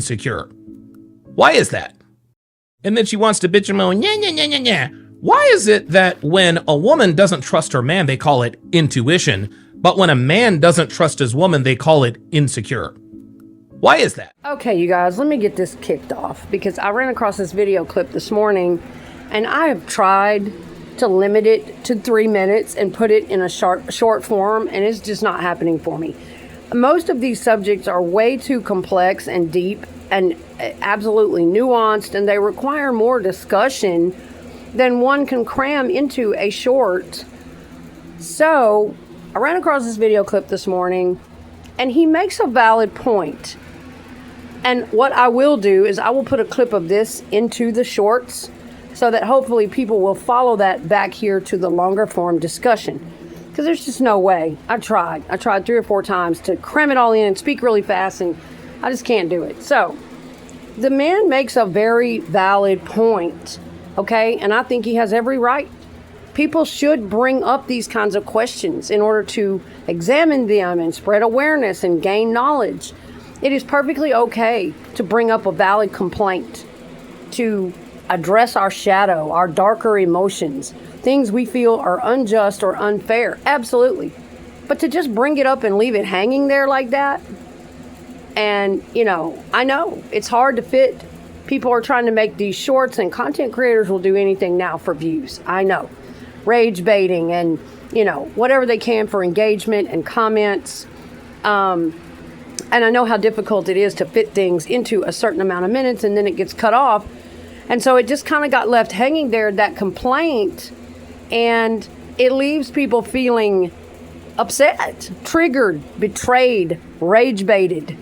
insecure. Why is that? And then she wants to bitch and moan, Why is it that when a woman doesn't trust her man, they call it intuition, but when a man doesn't trust his woman, they call it insecure? Why is that? Okay, you guys, let me get this kicked off because I ran across this video clip this morning and I have tried to limit it to 3 minutes and put it in a short form, and it's just not happening for me. Most of these subjects are way too complex and deep and absolutely nuanced, and they require more discussion than one can cram into a short. So I ran across this video clip this morning and he makes a valid point. And what I will do is I will put a clip of this into the shorts so that hopefully people will follow that back here to the longer form discussion. Because there's just no way. I tried 3 or 4 times to cram it all in and speak really fast, and I just can't do it. So the man makes a very valid point, okay? And I think he has every right. People should bring up these kinds of questions in order to examine them and spread awareness and gain knowledge. It is perfectly okay to bring up a valid complaint, to address our shadow, our darker emotions, things we feel are unjust or unfair. Absolutely. But to just bring it up and leave it hanging there like that, and, I know it's hard to fit. People are trying to make these shorts, and content creators will do anything now for views. I know. Rage baiting and, whatever they can for engagement and comments. And I know how difficult it is to fit things into a certain amount of minutes, and then it gets cut off. And so it just kind of got left hanging there, that complaint, and it leaves people feeling upset, triggered, betrayed, rage baited,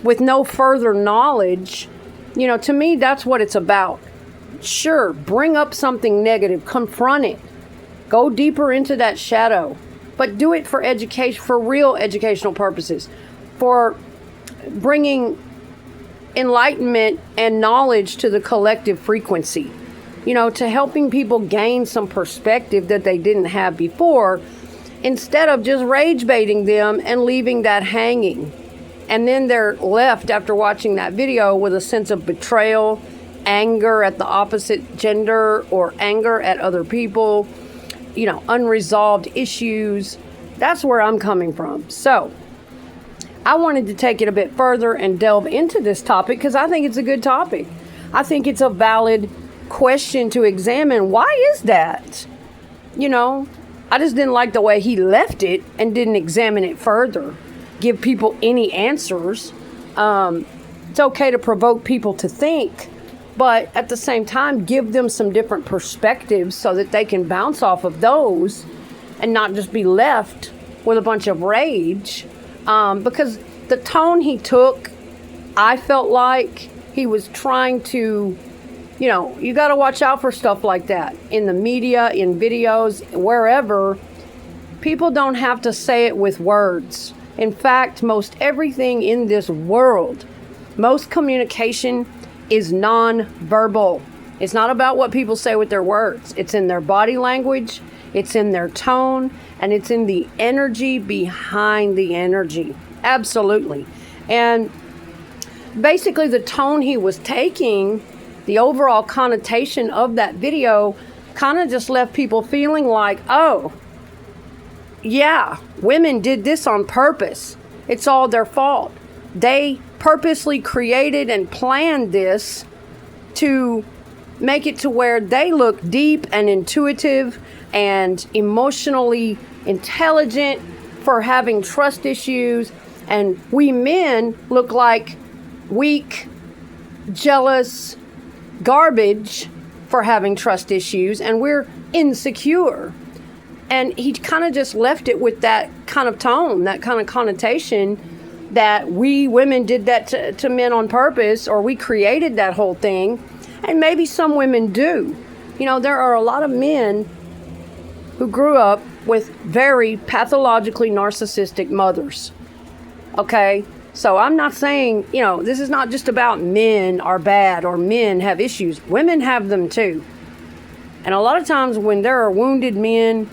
with no further knowledge. To me, that's what it's about. Sure, bring up something negative, confront it, go deeper into that shadow, but do it for education, for real educational purposes, for bringing enlightenment and knowledge to the collective frequency, to helping people gain some perspective that they didn't have before, instead of just rage baiting them and leaving that hanging. And then they're left after watching that video with a sense of betrayal, anger at the opposite gender, or anger at other people, unresolved issues. That's where I'm coming from. So I wanted to take it a bit further and delve into this topic because I think it's a good topic. I think it's a valid question to examine. Why is that? I just didn't like the way he left it and didn't examine it further, give people any answers. It's okay to provoke people to think, but at the same time, give them some different perspectives so that they can bounce off of those and not just be left with a bunch of rage. Because the tone he took, I felt like he was trying to, you got to watch out for stuff like that in the media, in videos, wherever. People don't have to say it with words. In fact, most everything in this world, most communication is non-verbal. It's not about what people say with their words. It's in their body language, it's in their tone, and it's in the energy behind the energy. Absolutely. And basically the tone he was taking, the overall connotation of that video, kind of just left people feeling like, oh, yeah, women did this on purpose. It's all their fault. They purposely created and planned this to make it to where they look deep and intuitive and emotionally intelligent for having trust issues, and we men look like weak, jealous garbage for having trust issues, and we're insecure. And he kind of just left it with that kind of tone, that kind of connotation, that we women did that to men on purpose, or we created that whole thing. And maybe some women do. There are a lot of men who grew up with very pathologically narcissistic mothers. Okay? So I'm not saying, this is not just about men are bad or men have issues. Women have them too. And a lot of times when there are wounded men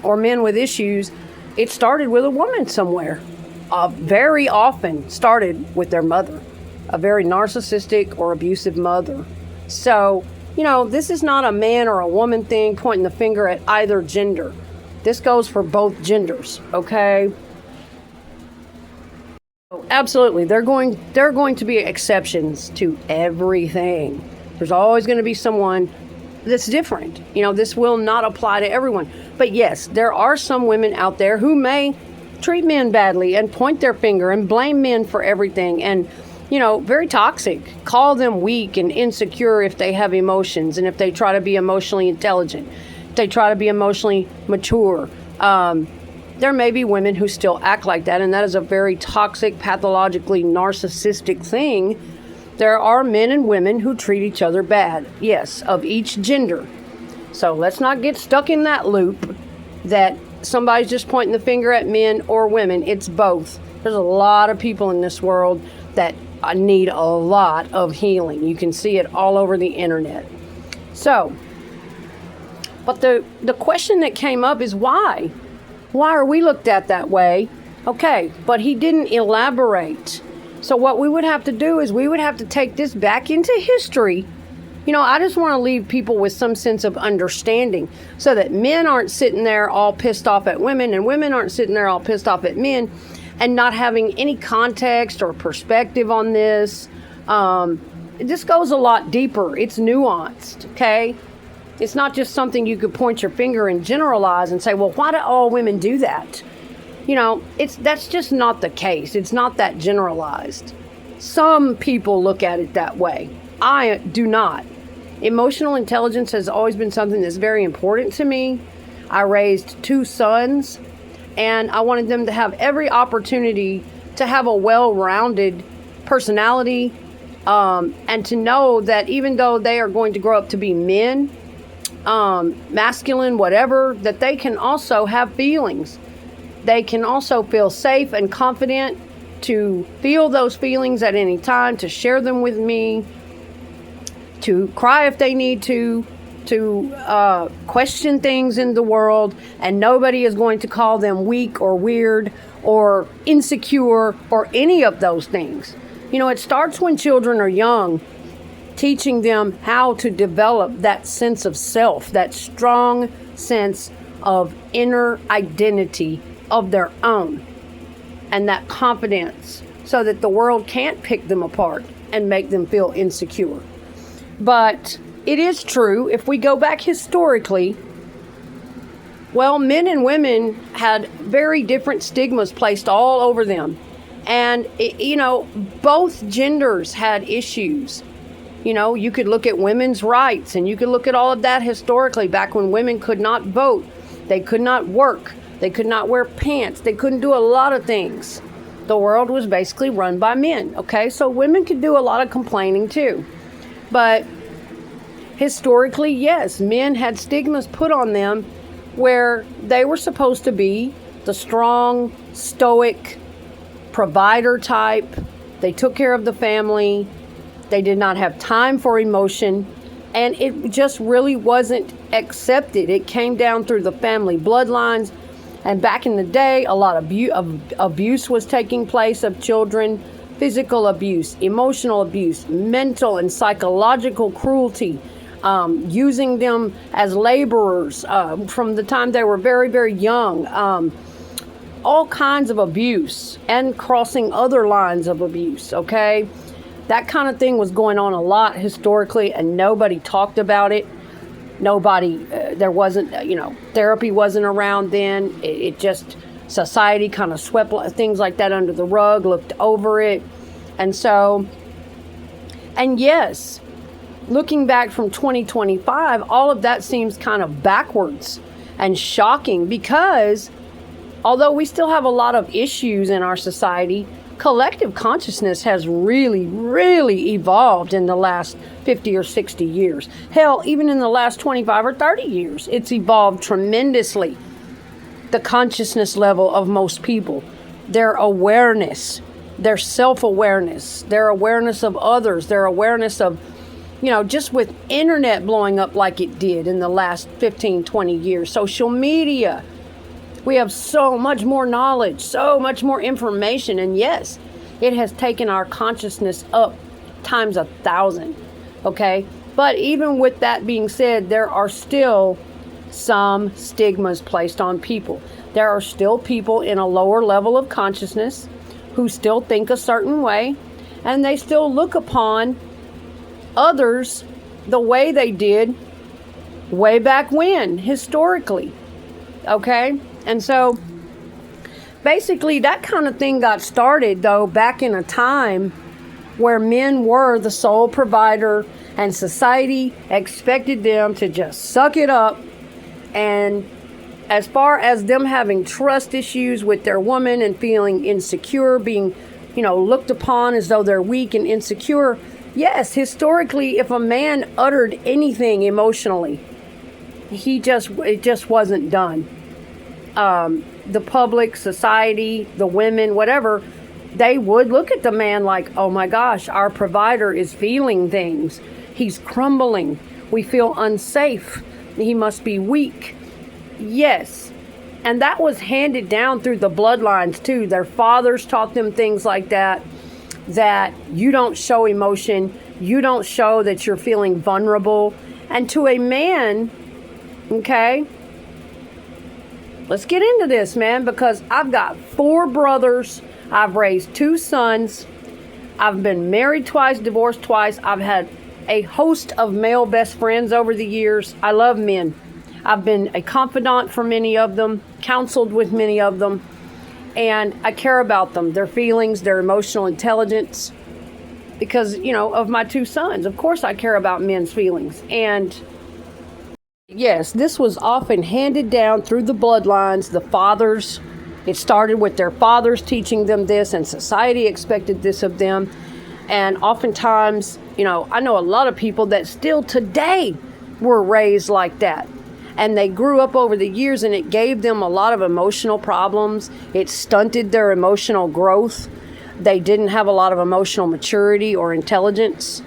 or men with issues, it started with a woman somewhere. Very often started with their mother. a very narcissistic or abusive mother. So, this is not a man or a woman thing pointing the finger at either gender. This goes for both genders, okay? Absolutely, they're going to be exceptions to everything. There's always going to be someone that's different. This will not apply to everyone. But yes, there are some women out there who may treat men badly and point their finger and blame men for everything and, very toxic. Call them weak and insecure if they have emotions and if they try to be emotionally intelligent, if they try to be emotionally mature. There may be women who still act like that, and that is a very toxic, pathologically narcissistic thing. There are men and women who treat each other bad, yes, of each gender. So let's not get stuck in that loop that somebody's just pointing the finger at men or women. It's both. There's a lot of people in this world that need a lot of healing. You can see it all over the internet. So, but the question that came up is why? Why are we looked at that way? Okay, but he didn't elaborate. So what we would have to do is we would have to take this back into history. I just want to leave people with some sense of understanding so that men aren't sitting there all pissed off at women and women aren't sitting there all pissed off at men and not having any context or perspective on this. This goes a lot deeper. It's nuanced, okay? It's not just something you could point your finger and generalize and say, well, why do all women do that? That's just not the case. It's not that generalized. Some people look at it that way. I do not. Emotional intelligence has always been something that's very important to me. I raised 2 sons, and I wanted them to have every opportunity to have a well-rounded personality, and to know that even though they are going to grow up to be men, masculine, whatever, that they can also have feelings. They can also feel safe and confident to feel those feelings at any time, to share them with me, to cry if they need to question things in the world, and nobody is going to call them weak or weird or insecure or any of those things. It starts when children are young, teaching them how to develop that sense of self, that strong sense of inner identity of their own, and that confidence so that the world can't pick them apart and make them feel insecure. But it is true, if we go back historically, well, men and women had very different stigmas placed all over them. And, both genders had issues. You could look at women's rights, and you could look at all of that historically, back when women could not vote, they could not work, they could not wear pants, they couldn't do a lot of things. The world was basically run by men, okay? So women could do a lot of complaining too. But historically, yes, men had stigmas put on them where they were supposed to be the strong, stoic, provider type. They took care of the family. They did not have time for emotion. And it just really wasn't accepted. It came down through the family bloodlines. And back in the day, a lot of abuse was taking place of children. Physical abuse, emotional abuse, mental and psychological cruelty, using them as laborers from the time they were very, very young. All kinds of abuse and crossing other lines of abuse, okay? That kind of thing was going on a lot historically, and nobody talked about it. Nobody, there wasn't, therapy wasn't around then. It just, society kind of swept things like that under the rug, looked over it. And so, and yes, looking back from 2025, all of that seems kind of backwards and shocking, because although we still have a lot of issues in our society, collective consciousness has really, really evolved in the last 50 or 60 years. Hell, even in the last 25 or 30 years, it's evolved tremendously. The consciousness level of most people, their awareness, their self-awareness, their awareness of others, their awareness of, just with internet blowing up like it did in the last 15, 20 years, social media, we have so much more knowledge, so much more information. And yes, It has taken our consciousness up times 1,000. Okay? But even with that being said, there are still some stigmas placed on people. There are still people in a lower level of consciousness who still think a certain way, and they still look upon others the way they did way back when, historically. Okay? And so basically that kind of thing got started, though, back in a time where men were the sole provider and society expected them to just suck it up. And as far as them having trust issues with their woman and feeling insecure, being, looked upon as though they're weak and insecure, yes, historically, if a man uttered anything emotionally, it just wasn't done. The public, society, the women, whatever, they would look at the man like, oh my gosh, our provider is feeling things. He's crumbling. We feel unsafe. He must be weak. Yes. And that was handed down through the bloodlines too. Their fathers taught them things like that you don't show emotion. You don't show that you're feeling vulnerable. And to a man, okay, let's get into this, man, because I've got 4 brothers. I've raised 2 sons. I've been married twice, divorced twice. I've had a host of male best friends over the years. I love men. I've been a confidant for many of them, counseled with many of them, and I care about them, their feelings, their emotional intelligence, because, of my 2 sons. Of course I care about men's feelings. And yes, this was often handed down through the bloodlines, the fathers. It started with their fathers teaching them this, and society expected this of them. And oftentimes, I know a lot of people that still today were raised like that. And they grew up over the years, and it gave them a lot of emotional problems. It stunted their emotional growth. They didn't have a lot of emotional maturity or intelligence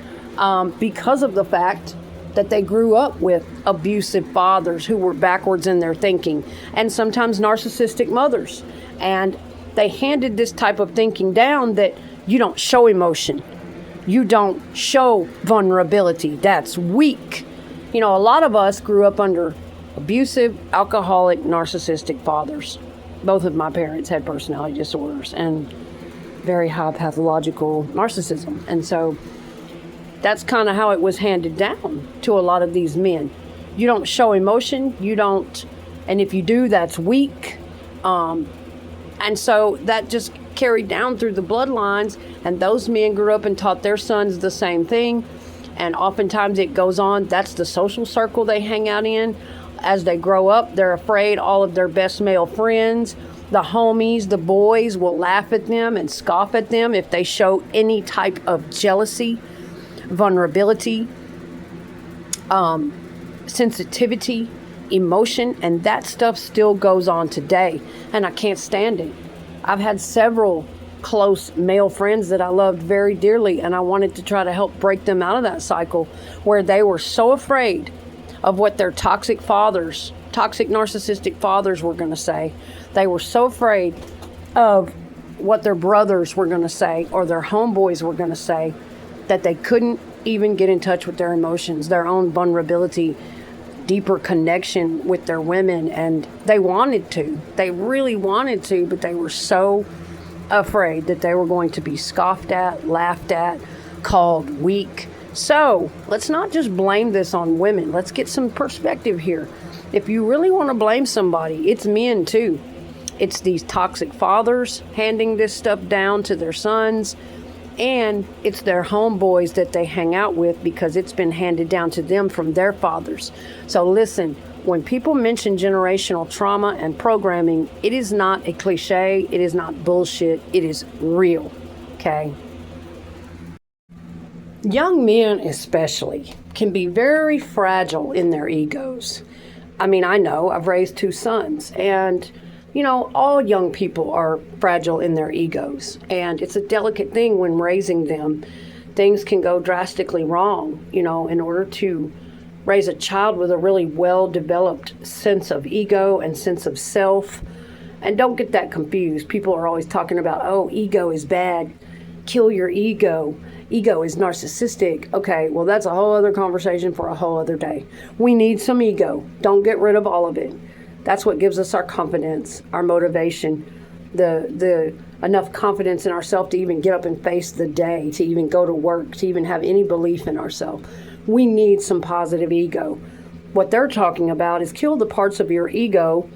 because of the fact that they grew up with abusive fathers who were backwards in their thinking, and sometimes narcissistic mothers. And they handed this type of thinking down, that you don't show emotion. You don't show vulnerability. That's weak. A lot of us grew up under abusive, alcoholic, narcissistic fathers. Both of my parents had personality disorders and very high pathological narcissism. And so that's kind of how it was handed down to a lot of these men. You don't show emotion. You don't, and if you do, that's weak. And so that just carried down through the bloodlines, and those men grew up and taught their sons the same thing. And oftentimes it goes on. That's the social circle they hang out in. As they grow up, they're afraid all of their best male friends, the homies, the boys, will laugh at them and scoff at them if they show any type of jealousy, vulnerability, sensitivity, emotion, and that stuff still goes on today, and I can't stand it. I've had several close male friends that I loved very dearly, and I wanted to try to help break them out of that cycle where they were so afraid of what their toxic narcissistic fathers were going to say. They were so afraid of what their brothers were going to say or their homeboys were going to say that they couldn't even get in touch with their emotions, their own vulnerability, deeper connection with their women. And they wanted to. They really wanted to, but they were so afraid that they were going to be scoffed at, laughed at, called weak. So let's not just blame this on women. Let's get some perspective here. If you really want to blame somebody, it's men too. It's these toxic fathers handing this stuff down to their sons, and it's their homeboys that they hang out with because it's been handed down to them from their fathers. So listen, when people mention generational trauma and programming, it is not a cliche. It is not bullshit. It is real. Okay? Young men especially can be very fragile in their egos. I mean, I know, I've raised 2 sons, and all young people are fragile in their egos, and it's a delicate thing when raising them. Things can go drastically wrong, in order to raise a child with a really well-developed sense of ego and sense of self. And don't get that confused. People are always talking about, oh, ego is bad. kill your ego. Ego is narcissistic. Okay, well, that's a whole other conversation for a whole other day. We need some ego. Don't get rid of all of it. That's what gives us our confidence, our motivation, the enough confidence in ourselves to even get up and face the day, to even go to work, to even have any belief in ourselves. We need some positive ego. What they're talking about is kill the parts of your ego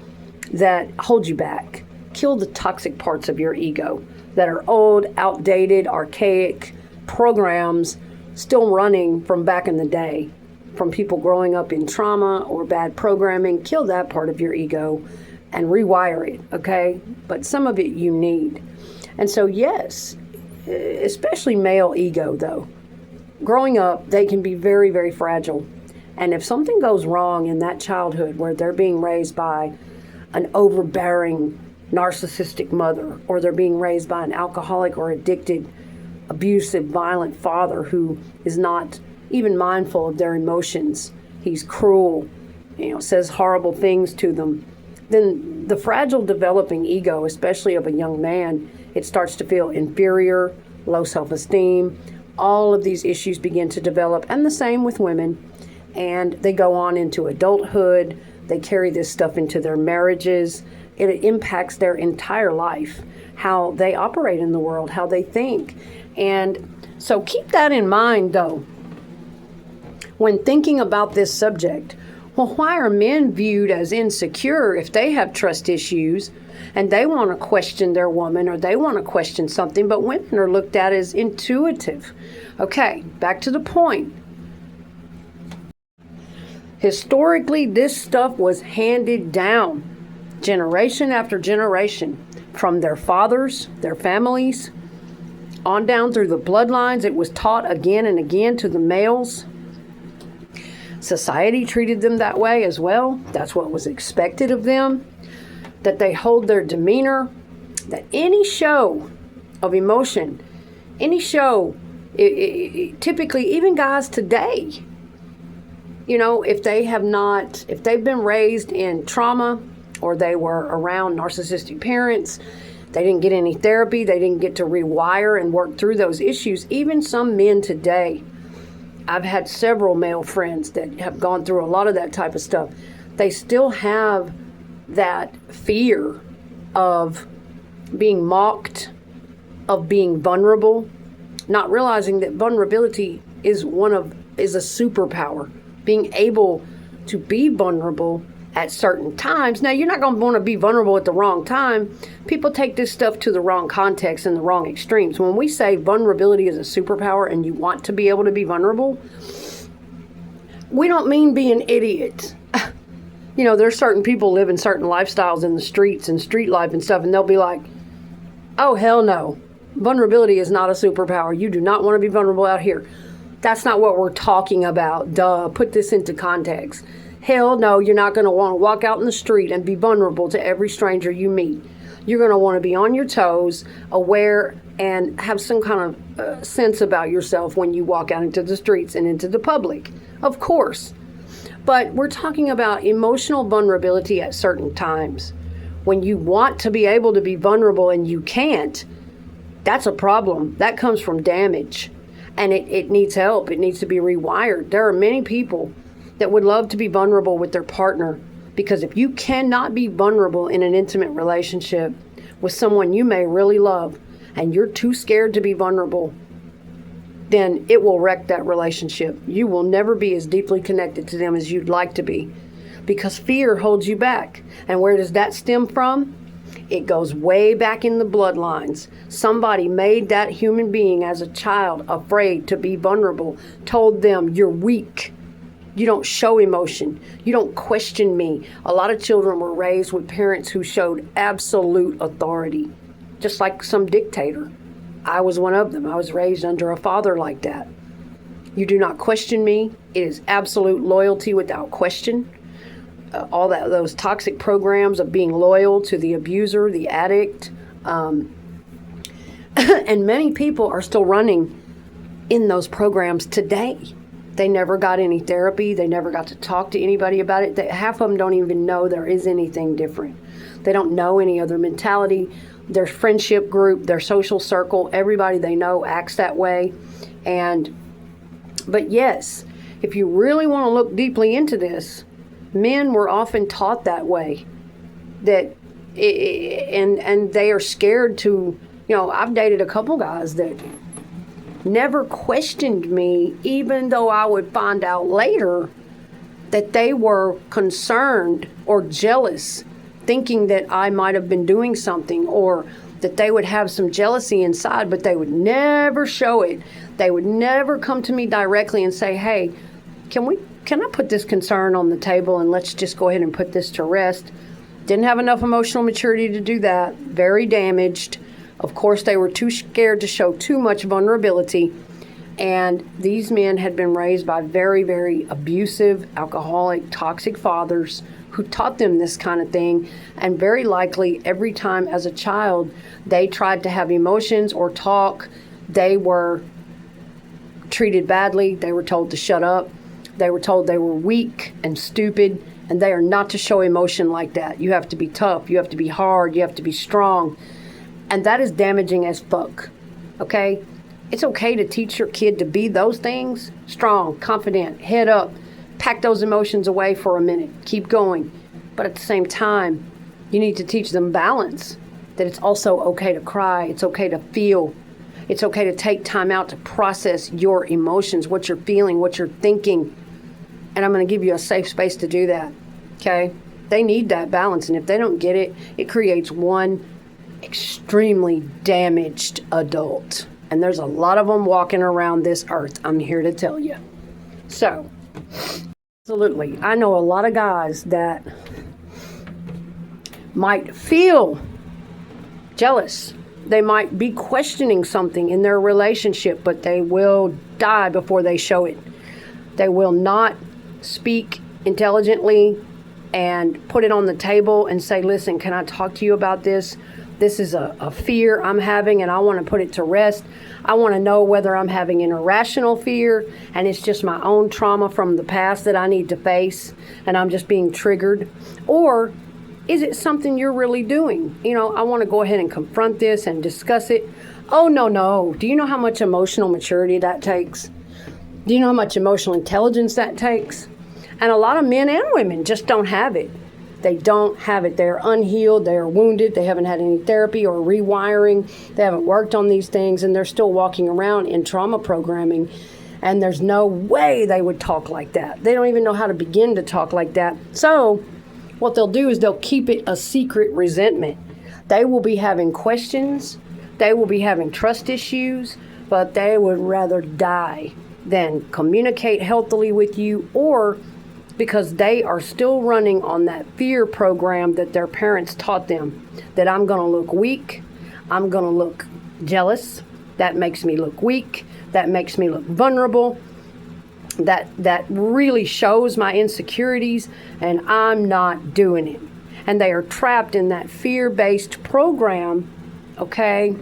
that hold you back. Kill the toxic parts of your ego that are old, outdated, archaic programs still running from back in the day, from people growing up in trauma or bad programming. Kill that part of your ego and rewire it, okay? But some of it you need. And so, yes, especially male ego, though. Growing up, they can be very, very fragile. And if something goes wrong in that childhood where they're being raised by an overbearing, narcissistic mother, or they're being raised by an alcoholic or addicted, abusive, violent father who is not even mindful of their emotions, he's cruel, says horrible things to them, then the fragile developing ego, especially of a young man, it starts to feel inferior, low self-esteem. All of these issues begin to develop, and the same with women. And they go on into adulthood. They carry this stuff into their marriages. It impacts their entire life, how they operate in the world, how they think. And so keep that in mind, though, when thinking about this subject. Well, why are men viewed as insecure if they have trust issues and they want to question their woman or they want to question something, but women are looked at as intuitive? Okay, back to the point. Historically, this stuff was handed down generation after generation from their fathers, their families, on down through the bloodlines. It was taught again and again to the males. Society treated them that way as well. That's what was expected of them, that they hold their demeanor, that any show of emotion, any show, typically even guys today, if they've been raised in trauma or they were around narcissistic parents, they didn't get any therapy, they didn't get to rewire and work through those issues. Even some men today, I've had several male friends that have gone through a lot of that type of stuff. They still have that fear of being mocked, of being vulnerable, not realizing that vulnerability is a superpower. Being able to be vulnerable at certain times. Now, you're not going to want to be vulnerable at the wrong time. People take this stuff to the wrong context and the wrong extremes. When we say vulnerability is a superpower and you want to be able to be vulnerable, we don't mean being idiots. There's certain people living certain lifestyles in the streets and street life and stuff, and they'll be like, oh, hell no. Vulnerability is not a superpower. You do not want to be vulnerable out here. That's not what we're talking about. Duh. Put this into context. Hell no, you're not going to want to walk out in the street and be vulnerable to every stranger you meet. You're going to want to be on your toes, aware, and have some kind of sense about yourself when you walk out into the streets and into the public. Of course. But we're talking about emotional vulnerability at certain times. When you want to be able to be vulnerable and you can't, that's a problem. That comes from damage. And it needs help. It needs to be rewired. There are many people that would love to be vulnerable with their partner, because if you cannot be vulnerable in an intimate relationship with someone you may really love and you're too scared to be vulnerable, then it will wreck that relationship. You will never be as deeply connected to them as you'd like to be, because fear holds you back. And where does that stem from? It goes way back in the bloodlines. Somebody made that human being as a child afraid to be vulnerable, told them, you're weak. You don't show emotion. You don't question me. A lot of children were raised with parents who showed absolute authority, just like some dictator. I was one of them. I was raised under a father like that. You do not question me. It is absolute loyalty without question. Those toxic programs of being loyal to the abuser, the addict. And many people are still running in those programs today. They never got any therapy. They never got to talk to anybody about it. Half of them don't even know there is anything different. They don't know any other mentality. their friendship group, their social circle, everybody they know acts that way. But yes, if you really want to look deeply into this, men were often taught that way. And they are scared to, I've dated a couple guys that never questioned me, even though I would find out later that they were concerned or jealous, thinking that I might have been doing something, or that they would have some jealousy inside, but they would never show it. They would never come to me directly and say, hey, can I put this concern on the table and let's just go ahead and put this to rest? Didn't have enough emotional maturity to do that. Very damaged. Of course, they were too scared to show too much vulnerability. And these men had been raised by very, very abusive, alcoholic, toxic fathers who taught them this kind of thing. And very likely every time as a child they tried to have emotions or talk, they were treated badly. They were told to shut up. They were told they were weak and stupid, and they are not to show emotion like that. You have to be tough. You have to be hard. You have to be strong. And that is damaging as fuck. Okay? It's okay to teach your kid to be those things. Strong, confident, head up. Pack those emotions away for a minute. Keep going. But at the same time, you need to teach them balance. That it's also okay to cry. It's okay to feel. It's okay to take time out to process your emotions, what you're feeling, what you're thinking. And I'm going to give you a safe space to do that. Okay? They need that balance. And if they don't get it, it creates one extremely damaged adult. And there's a lot of them walking around this earth, I'm here to tell you. So, absolutely. I know a lot of guys that might feel jealous. They might be questioning something in their relationship, but they will die before they show it. They will not speak intelligently and put it on the table and say, listen, can I talk to you about this? This is a fear I'm having and I want to put it to rest. I want to know whether I'm having an irrational fear and it's just my own trauma from the past that I need to face and I'm just being triggered. Or is it something you're really doing? I want to go ahead and confront this and discuss it. Oh, no. Do you know how much emotional maturity that takes? Do you know how much emotional intelligence that takes? And a lot of men and women just don't have it. They don't have it. They're unhealed. They are wounded. They haven't had any therapy or rewiring. They haven't worked on these things, and they're still walking around in trauma programming. And there's no way they would talk like that. They don't even know how to begin to talk like that. So what they'll do is they'll keep it a secret resentment. They will be having questions. They will be having trust issues, but they would rather die than communicate healthily with you, or because they are still running on that fear program that their parents taught them, that I'm going to look weak, I'm going to look jealous, that makes me look weak, that makes me look vulnerable, that really shows my insecurities, and I'm not doing it. And they are trapped in that fear-based program, okay?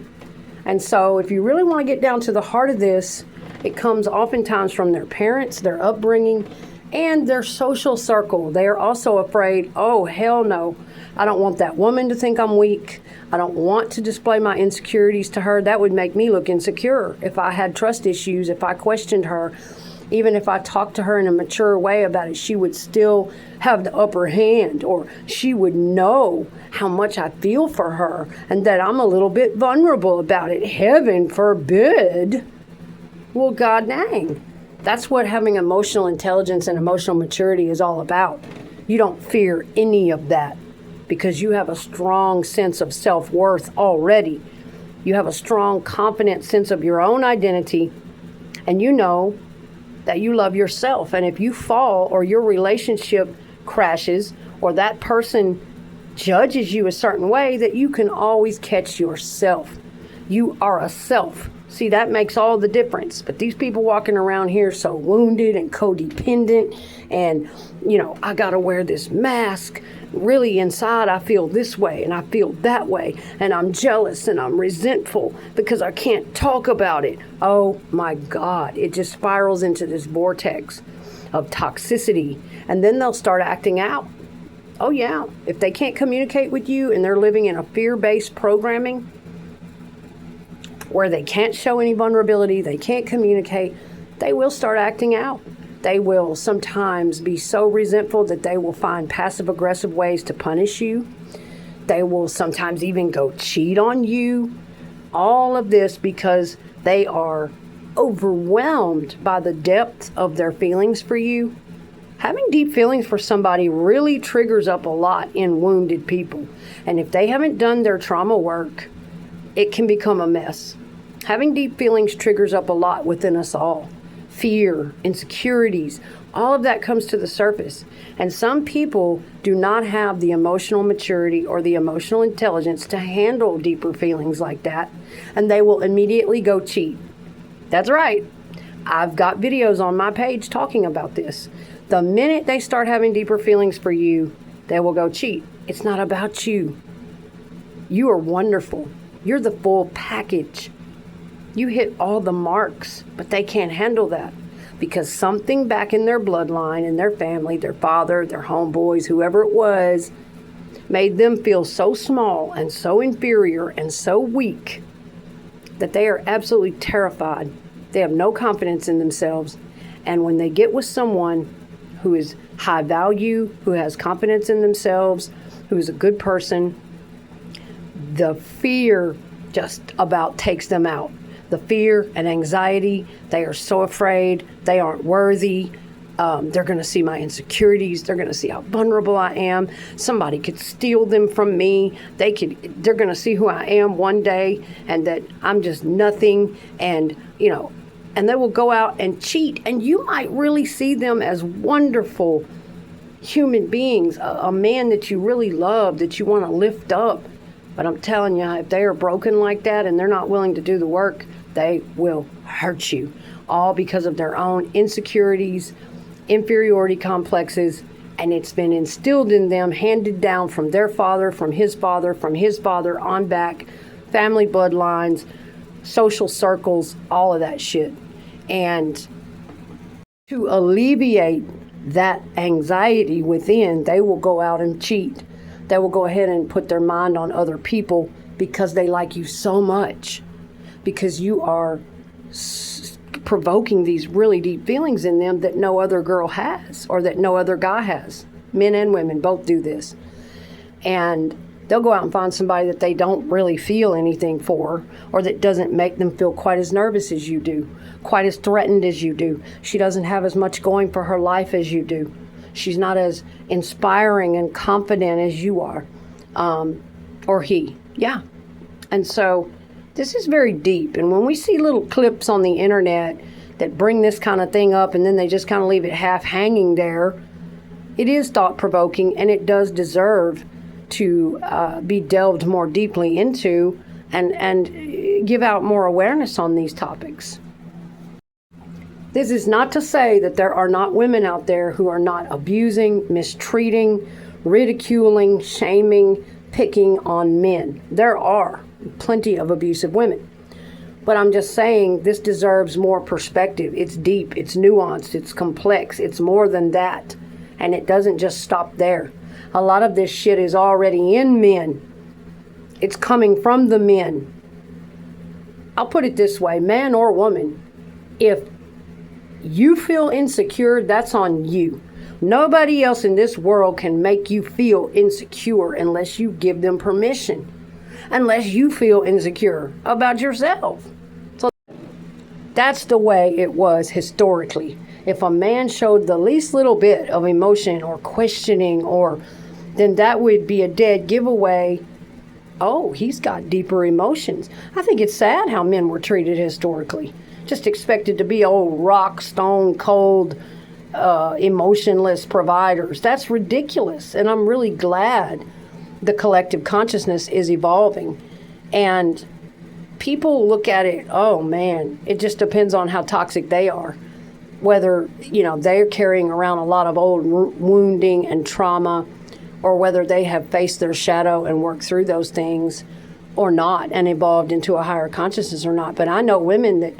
And so if you really want to get down to the heart of this, it comes oftentimes from their parents, their upbringing, and their social circle. They are also afraid, oh, hell no, I don't want that woman to think I'm weak. I don't want to display my insecurities to her. That would make me look insecure. If I had trust issues, if I questioned her, even if I talked to her in a mature way about it, she would still have the upper hand, or she would know how much I feel for her and that I'm a little bit vulnerable about it. Heaven forbid. Well, God dang. That's what having emotional intelligence and emotional maturity is all about. You don't fear any of that because you have a strong sense of self-worth already. You have a strong, confident sense of your own identity, and you know that you love yourself. And if you fall or your relationship crashes or that person judges you a certain way, that you can always catch yourself. You are a self. See, that makes all the difference. But these people walking around here so wounded and codependent and, I got to wear this mask. Really inside, I feel this way and I feel that way. And I'm jealous and I'm resentful because I can't talk about it. Oh my God. It just spirals into this vortex of toxicity. And then they'll start acting out. Oh, yeah. If they can't communicate with you and they're living in a fear-based programming where they can't show any vulnerability, they can't communicate, they will start acting out. They will sometimes be so resentful that they will find passive-aggressive ways to punish you. They will sometimes even go cheat on you. All of this because they are overwhelmed by the depth of their feelings for you. Having deep feelings for somebody really triggers up a lot in wounded people. And if they haven't done their trauma work, it can become a mess. Having deep feelings triggers up a lot within us all. Fear, insecurities, all of that comes to the surface. And some people do not have the emotional maturity or the emotional intelligence to handle deeper feelings like that. And they will immediately go cheat. That's right. I've got videos on my page talking about this. The minute they start having deeper feelings for you, they will go cheat. It's not about you. You are wonderful. You're the full package. You hit all the marks, but they can't handle that because something back in their bloodline, in their family, their father, their homeboys, whoever it was, made them feel so small and so inferior and so weak that they are absolutely terrified. They have no confidence in themselves. And when they get with someone who is high value, who has confidence in themselves, who is a good person, the fear just about takes them out. The fear and anxiety, they are so afraid, they aren't worthy. They're going to see my insecurities. They're going to see how vulnerable I am. Somebody could steal them from me. They're going to see who I am one day and that I'm just nothing. And, and they will go out and cheat. And you might really see them as wonderful human beings, a man that you really love, that you want to lift up. But I'm telling you, if they are broken like that and they're not willing to do the work, they will hurt you. All because of their own insecurities, inferiority complexes, and it's been instilled in them, handed down from their father, from his father, on back, family bloodlines, social circles, all of that shit. And to alleviate that anxiety within, they will go out and cheat. They will go ahead and put their mind on other people because they like you so much, because you are provoking these really deep feelings in them that no other girl has or that no other guy has. Men and women both do this. And they'll go out and find somebody that they don't really feel anything for, or that doesn't make them feel quite as nervous as you do, quite as threatened as you do. She doesn't have as much going for her life as you do. She's not as inspiring and confident as you are, or he. Yeah. And so this is very deep. And when we see little clips on the internet that bring this kind of thing up and then they just kind of leave it half hanging there, it is thought-provoking and it does deserve to be delved more deeply into and give out more awareness on these topics. This is not to say that there are not women out there who are not abusing, mistreating, ridiculing, shaming, picking on men. There are plenty of abusive women. But I'm just saying this deserves more perspective. It's deep, it's nuanced, it's complex, it's more than that. And it doesn't just stop there. A lot of this shit is already in men. It's coming from the men. I'll put it this way, man or woman, if you feel insecure, that's on you. Nobody else in this world can make you feel insecure unless you give them permission, unless you feel insecure about yourself. So that's the way it was historically. If a man showed the least little bit of emotion or questioning, then that would be a dead giveaway. Oh, he's got deeper emotions. I think it's sad how men were treated historically. Just expected to be old rock, stone, cold, emotionless providers. That's ridiculous. And I'm really glad the collective consciousness is evolving. And people look at it, oh man, it just depends on how toxic they are. Whether, they're carrying around a lot of old wounding and trauma, or whether they have faced their shadow and worked through those things or not and evolved into a higher consciousness or not. But I know women that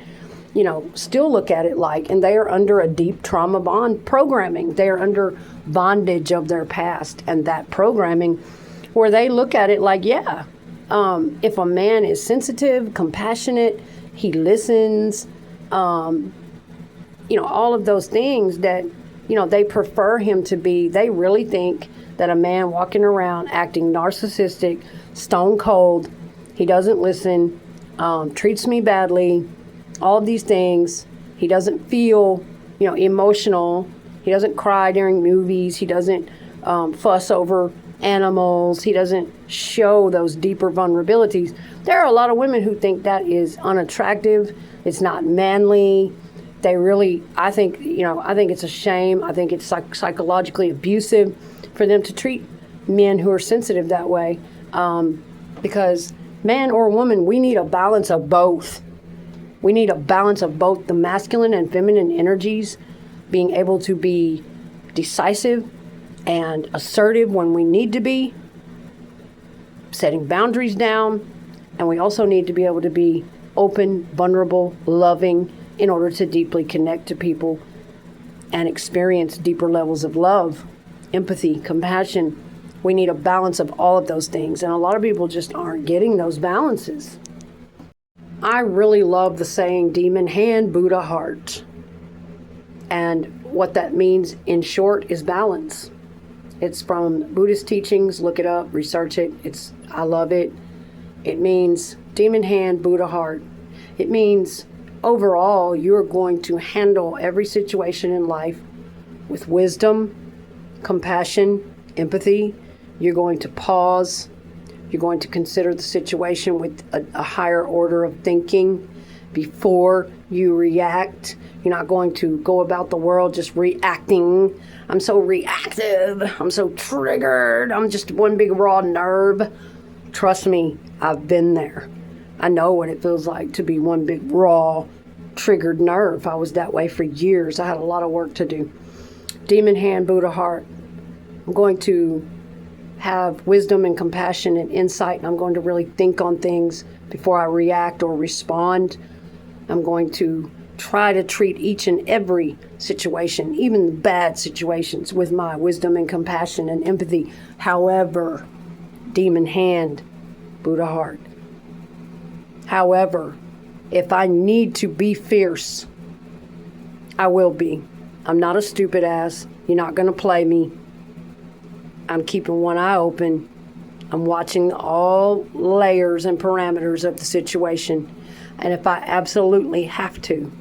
still look at it like, and they are under a deep trauma bond programming. They are under bondage of their past and that programming where they look at it like, yeah, if a man is sensitive, compassionate, he listens, all of those things that, they prefer him to be. They really think that a man walking around acting narcissistic, stone cold, he doesn't listen, treats me badly, all of these things. He doesn't feel, emotional. He doesn't cry during movies. He doesn't fuss over animals. He doesn't show those deeper vulnerabilities. There are a lot of women who think that is unattractive. It's not manly. They really, I think it's a shame. I think it's psychologically abusive for them to treat men who are sensitive that way. Because man or woman, we need a balance of both. We need a balance of both the masculine and feminine energies, being able to be decisive and assertive when we need to be, setting boundaries down, and we also need to be able to be open, vulnerable, loving in order to deeply connect to people and experience deeper levels of love, empathy, compassion. We need a balance of all of those things, and a lot of people just aren't getting those balances. I really love the saying, demon hand, Buddha heart. And what that means in short is balance. It's from Buddhist teachings. Look it up, research it. I love it. It means demon hand, Buddha heart. It means overall you're going to handle every situation in life with wisdom, compassion, empathy. You're going to pause. You're going to consider the situation with a higher order of thinking before you react. You're not going to go about the world just reacting. I'm so reactive. I'm so triggered. I'm just one big raw nerve. Trust me, I've been there. I know what it feels like to be one big raw, triggered nerve. I was that way for years. I had a lot of work to do. Demon hand, Buddha heart. I'm going to have wisdom and compassion and insight, and I'm going to really think on things before I react or respond. I'm going to try to treat each and every situation, even the bad situations, with my wisdom and compassion and empathy. However, demon hand, Buddha heart. However, if I need to be fierce, I will be. I'm not a stupid ass. You're not going to play me. I'm keeping one eye open. I'm watching all layers and parameters of the situation. And if I absolutely have to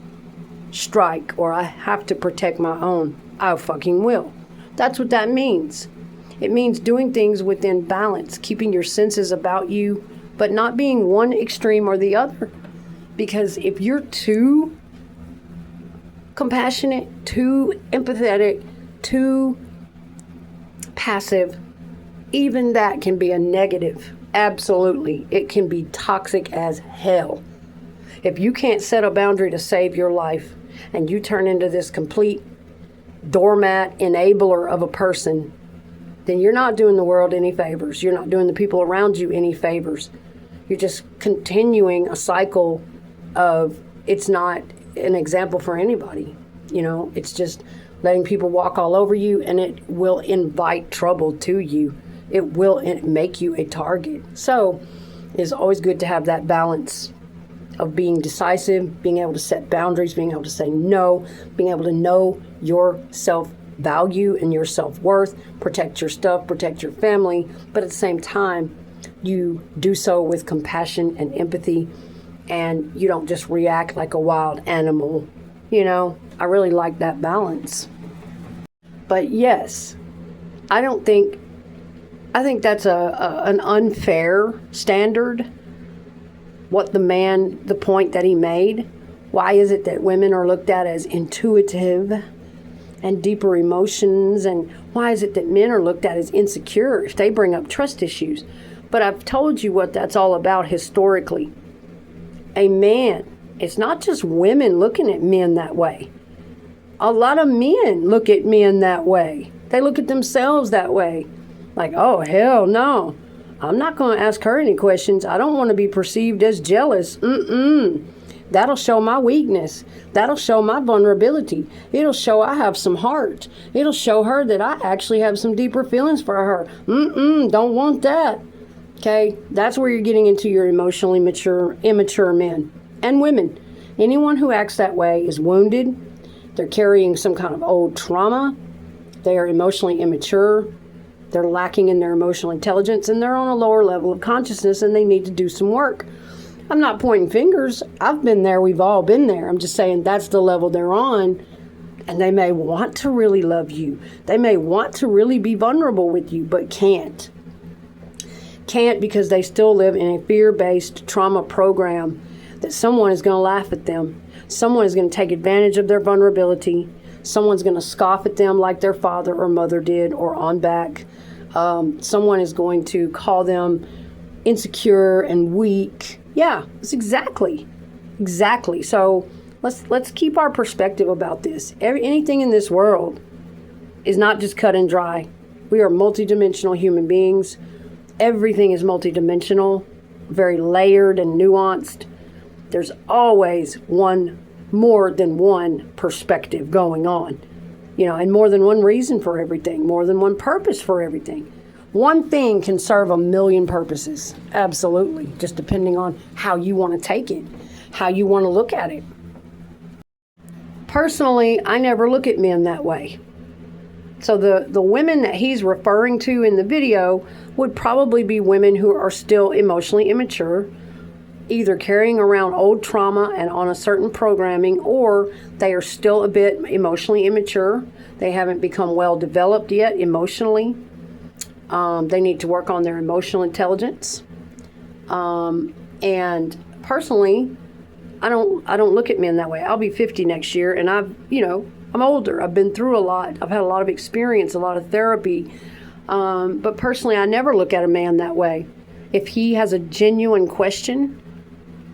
strike or I have to protect my own, I fucking will. That's what that means. It means doing things within balance, keeping your senses about you, but not being one extreme or the other. Because if you're too compassionate, too empathetic, too passive, even that can be a negative. Absolutely. It can be toxic as hell. If you can't set a boundary to save your life and you turn into this complete doormat enabler of a person, then you're not doing the world any favors. You're not doing the people around you any favors. You're just continuing a cycle of, it's not an example for anybody. It's just letting people walk all over you, and it will invite trouble to you. It will make you a target. So it's always good to have that balance of being decisive, being able to set boundaries, being able to say no, being able to know your self-value and your self-worth, protect your stuff, protect your family, but at the same time, you do so with compassion and empathy, and you don't just react like a wild animal. I really like that balance. But yes, I think that's an unfair standard. The point that he made. Why is it that women are looked at as intuitive and deeper emotions? And why is it that men are looked at as insecure if they bring up trust issues? But I've told you what that's all about historically. A man, it's not just women looking at men that way. A lot of men look at men that way. They look at themselves that way. Like, oh, hell no. I'm not going to ask her any questions. I don't want to be perceived as jealous. That'll show my weakness. That'll show my vulnerability. It'll show I have some heart. It'll show her that I actually have some deeper feelings for her. Don't want that. Okay, that's where you're getting into your emotionally immature men and women. Anyone who acts that way is wounded. They're carrying some kind of old trauma. They are emotionally immature. They're lacking in their emotional intelligence, and they're on a lower level of consciousness, and they need to do some work. I'm not pointing fingers. I've been there. We've all been there. I'm just saying that's the level they're on, and they may want to really love you. They may want to really be vulnerable with you, but can't. Can't because they still live in a fear-based trauma program that someone is going to laugh at them. Someone is going to take advantage of their vulnerability. Someone's going to scoff at them like their father or mother did, or on back. Someone is going to call them insecure and weak. Yeah, it's exactly. So let's keep our perspective about this. Anything in this world is not just cut and dry. We are multidimensional human beings. Everything is multidimensional, very layered and nuanced. There's always more than one perspective going on, and more than one reason for everything, more than one purpose for everything. One thing can serve a million purposes, absolutely, just depending on how you want to take it, how you want to look at it. Personally, I never look at men that way. So the women that he's referring to in the video would probably be women who are still emotionally immature, either carrying around old trauma and on a certain programming, or they are still a bit emotionally immature. They haven't become well developed yet emotionally. They need to work on their emotional intelligence. And personally, I don't look at men that way. I'll be 50 next year, and I'm older. I've been through a lot. I've had a lot of experience, a lot of therapy. But personally, I never look at a man that way. If he has a genuine question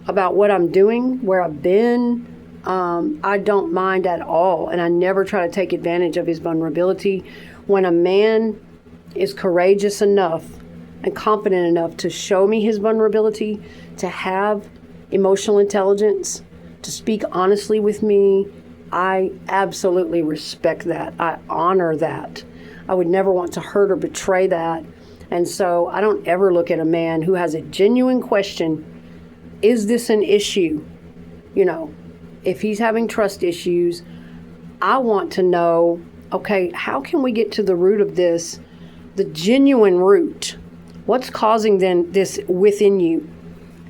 about what I'm doing, where I've been, I don't mind at all. And I never try to take advantage of his vulnerability. When a man is courageous enough and confident enough to show me his vulnerability, to have emotional intelligence, to speak honestly with me, I absolutely respect that. I honor that. I would never want to hurt or betray that. And so I don't ever look at a man who has a genuine question, is this an issue? If he's having trust issues, I want to know, okay, how can we get to the root of this, the genuine root? What's causing then this within you?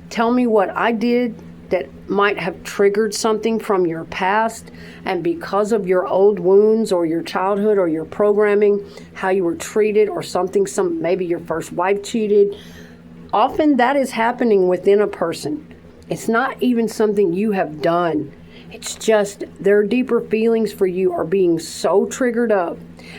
Tell me what I did that might have triggered something from your past, and because of your old wounds or your childhood or your programming, how you were treated or something, maybe your first wife cheated. Often that is happening within a person. It's not even something you have done. It's just their deeper feelings for you are being so triggered up,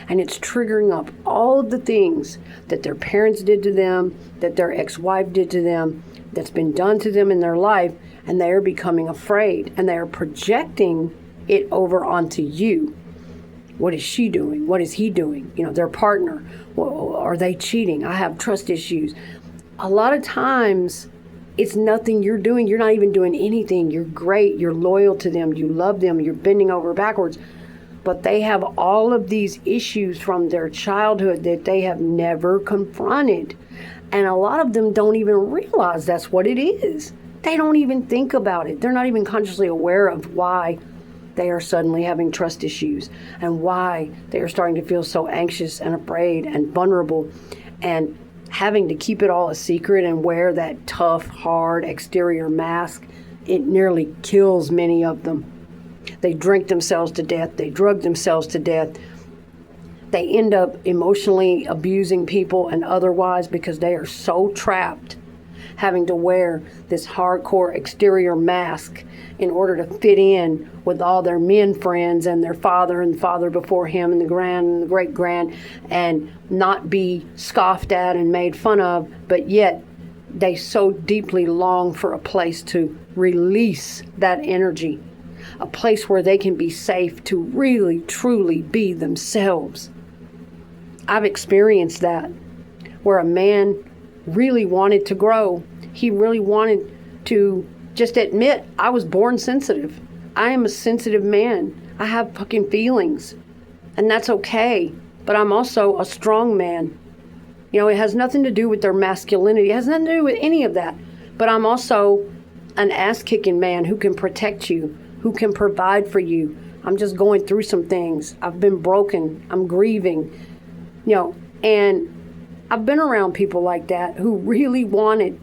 and it's triggering up all of the things that their parents did to them, that their ex-wife did to them, that's been done to them in their life, and they are becoming afraid, and they are projecting it over onto you. What is she doing? What is he doing? Their partner. Well, are they cheating? I have trust issues. A lot of times, it's nothing you're doing. You're not even doing anything. You're great. You're loyal to them. You love them. You're bending over backwards. But they have all of these issues from their childhood that they have never confronted. And a lot of them don't even realize that's what it is. They don't even think about it. They're not even consciously aware of why they are suddenly having trust issues and why they are starting to feel so anxious and afraid and vulnerable and having to keep it all a secret and wear that tough, hard exterior mask. It nearly kills many of them. They drink themselves to death. They drug themselves to death. They end up emotionally abusing people and otherwise because they are so trapped having to wear this hardcore exterior mask in order to fit in with all their men friends and their father and the father before him and the grand and the great grand, and not be scoffed at and made fun of, but yet they so deeply long for a place to release that energy, a place where they can be safe to really truly be themselves. I've experienced that, where a man really wanted to grow. He really wanted to Just admit, I was born sensitive. I am a sensitive man. I have fucking feelings. And that's okay. But I'm also a strong man. You know, it has nothing to do with their masculinity. It has nothing to do with any of that. But I'm also an ass-kicking man who can protect you, who can provide for you. I'm just going through some things. I've been broken. I'm grieving. You know, and I've been around people like that who really wanted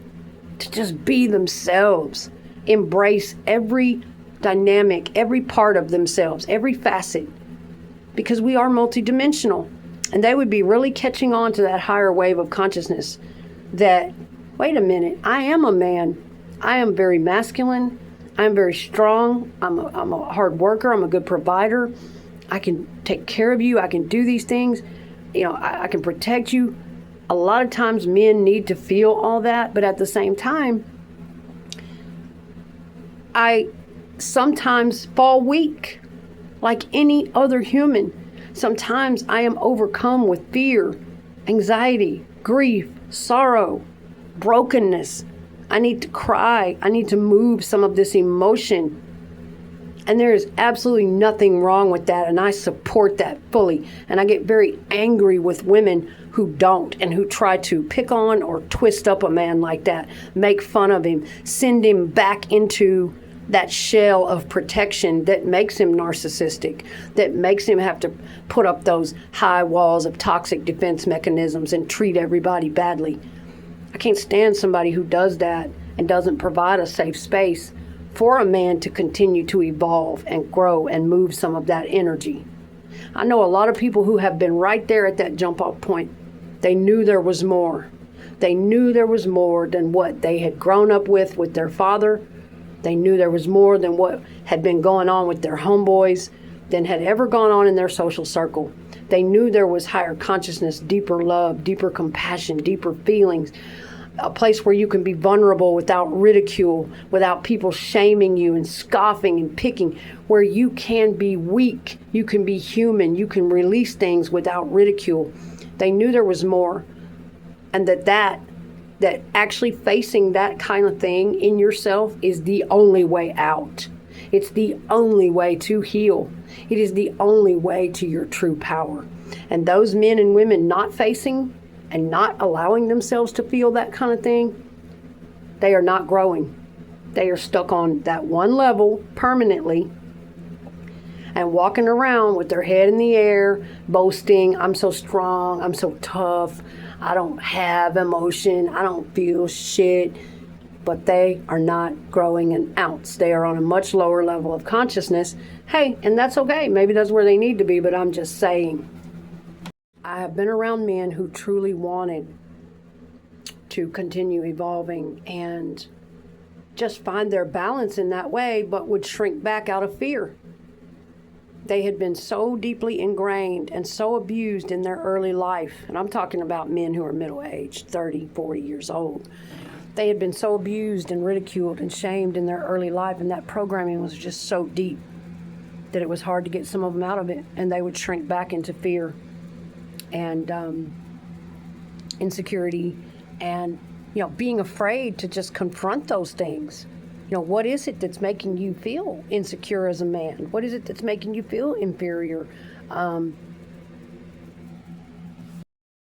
to just be themselves, embrace every dynamic, every part of themselves, every facet, because we are multidimensional. And they would be really catching on to that higher wave of consciousness that, wait a minute, I am a man. I am very masculine. I'm very strong. I'm a hard worker. I'm a good provider. I can take care of you. I can do these things. You know, I can protect you. A lot of times men need to feel all that, but at the same time, I sometimes fall weak like any other human. Sometimes I am overcome with fear, anxiety, grief, sorrow, brokenness. I need to cry. I need to move some of this emotion. And there is absolutely nothing wrong with that. And I support that fully. And I get very angry with women who don't and who try to pick on or twist up a man like that, make fun of him, send him back into that shell of protection that makes him narcissistic, that makes him have to put up those high walls of toxic defense mechanisms and treat everybody badly. I can't stand somebody who does that and doesn't provide a safe space for a man to continue to evolve and grow and move some of that energy. I know a lot of people who have been right there at that jump off point. They knew there was more. They knew there was more than what they had grown up with their father. They knew there was more than what had been going on with their homeboys, than had ever gone on in their social circle. They knew there was higher consciousness, deeper love, deeper compassion, deeper feelings, a place where you can be vulnerable without ridicule, without people shaming you and scoffing and picking, where you can be weak, you can be human, you can release things without ridicule. They knew there was more, and that actually facing that kind of thing in yourself is the only way out. It's the only way to heal. It is the only way to your true power. And those men and women not facing and not allowing themselves to feel that kind of thing, they are not growing. They are stuck on that one level permanently and walking around with their head in the air, boasting, I'm so strong, I'm so tough, I don't have emotion, I don't feel shit. But they are not growing an ounce. They are on a much lower level of consciousness. Hey, and that's okay. Maybe that's where they need to be, but I'm just saying. I have been around men who truly wanted to continue evolving and just find their balance in that way, but would shrink back out of fear. They had been so deeply ingrained and so abused in their early life. And I'm talking about men who are middle-aged, 30, 40 years old. They had been so abused and ridiculed and shamed in their early life, and that programming was just so deep that it was hard to get some of them out of it, and they would shrink back into fear and insecurity and, you know, being afraid to just confront those things. You know, what is it that's making you feel insecure as a man? What is it that's making you feel inferior?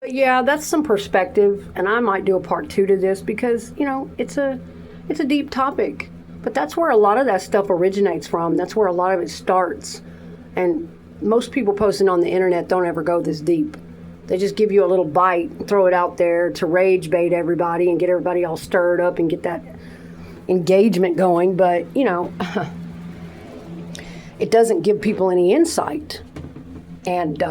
Yeah, that's some perspective, and I might do a part 2 to this because, you know, it's a deep topic. But that's where a lot of that stuff originates from. That's where a lot of it starts. And most people posting on the internet don't ever go this deep. They just give you a little bite and throw it out there to rage bait everybody and get everybody all stirred up and get that engagement going. But, you know, it doesn't give people any insight. And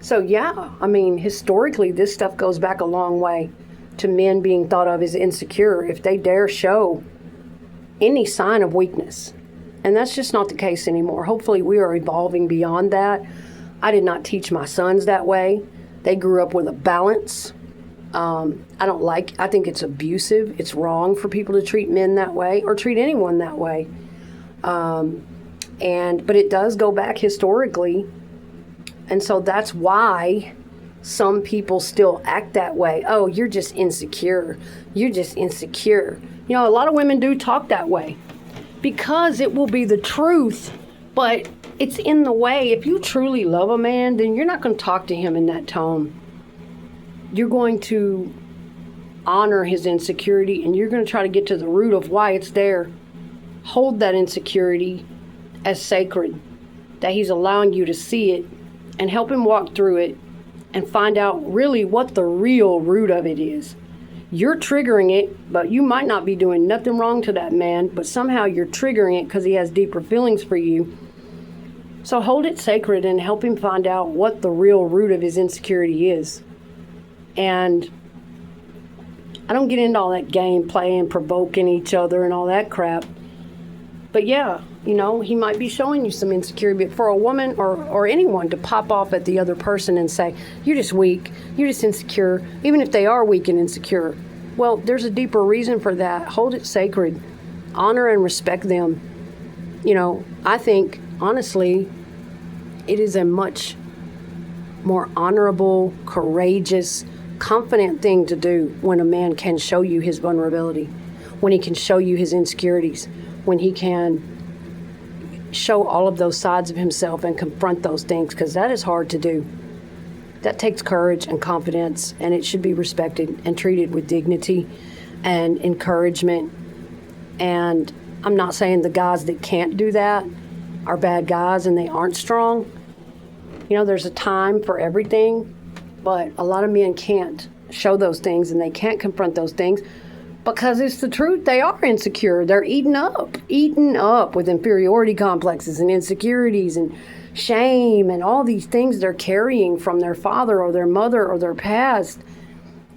so, yeah, I mean, historically, this stuff goes back a long way to men being thought of as insecure if they dare show any sign of weakness. And that's just not the case anymore. Hopefully, we are evolving beyond that. I did not teach my sons that way. They grew up with a balance. I think it's abusive. It's wrong for people to treat men that way or treat anyone that way. But it does go back historically. And so that's why some people still act that way. Oh, you're just insecure. You're just insecure. You know, a lot of women do talk that way because it will be the truth, but it's in the way. If you truly love a man, then you're not going to talk to him in that tone. You're going to honor his insecurity, and you're going to try to get to the root of why it's there. Hold that insecurity as sacred, that he's allowing you to see it, and help him walk through it and find out really what the real root of it is. You're triggering it, but you might not be doing nothing wrong to that man, but somehow you're triggering it because he has deeper feelings for you. So hold it sacred and help him find out what the real root of his insecurity is. And I don't get into all that game playing, provoking each other and all that crap. But yeah, you know, he might be showing you some insecurity. But for a woman or anyone to pop off at the other person and say, you're just weak, you're just insecure, even if they are weak and insecure, well, there's a deeper reason for that. Hold it sacred. Honor and respect them. You know, I think, honestly, it is a much more honorable, courageous, confident thing to do when a man can show you his vulnerability, when he can show you his insecurities, when he can show all of those sides of himself and confront those things, because that is hard to do. That takes courage and confidence, and it should be respected and treated with dignity and encouragement. And I'm not saying the guys that can't do that are bad guys and they aren't strong. You know, there's a time for everything, but a lot of men can't show those things and they can't confront those things because it's the truth. They are insecure. They're eaten up with inferiority complexes and insecurities and shame and all these things they're carrying from their father or their mother or their past.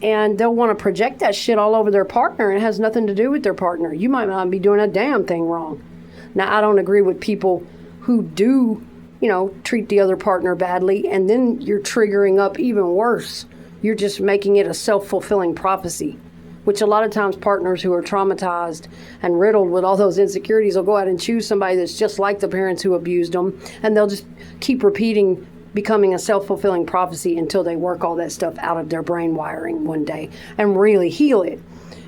And they'll want to project that shit all over their partner, and it has nothing to do with their partner. You might not be doing a damn thing wrong. Now, I don't agree with people who do, you know, treat the other partner badly, and then you're triggering up even worse. You're just making it a self-fulfilling prophecy, which a lot of times partners who are traumatized and riddled with all those insecurities will go out and choose somebody that's just like the parents who abused them, and they'll just keep repeating, becoming a self-fulfilling prophecy until they work all that stuff out of their brain wiring one day and really heal it.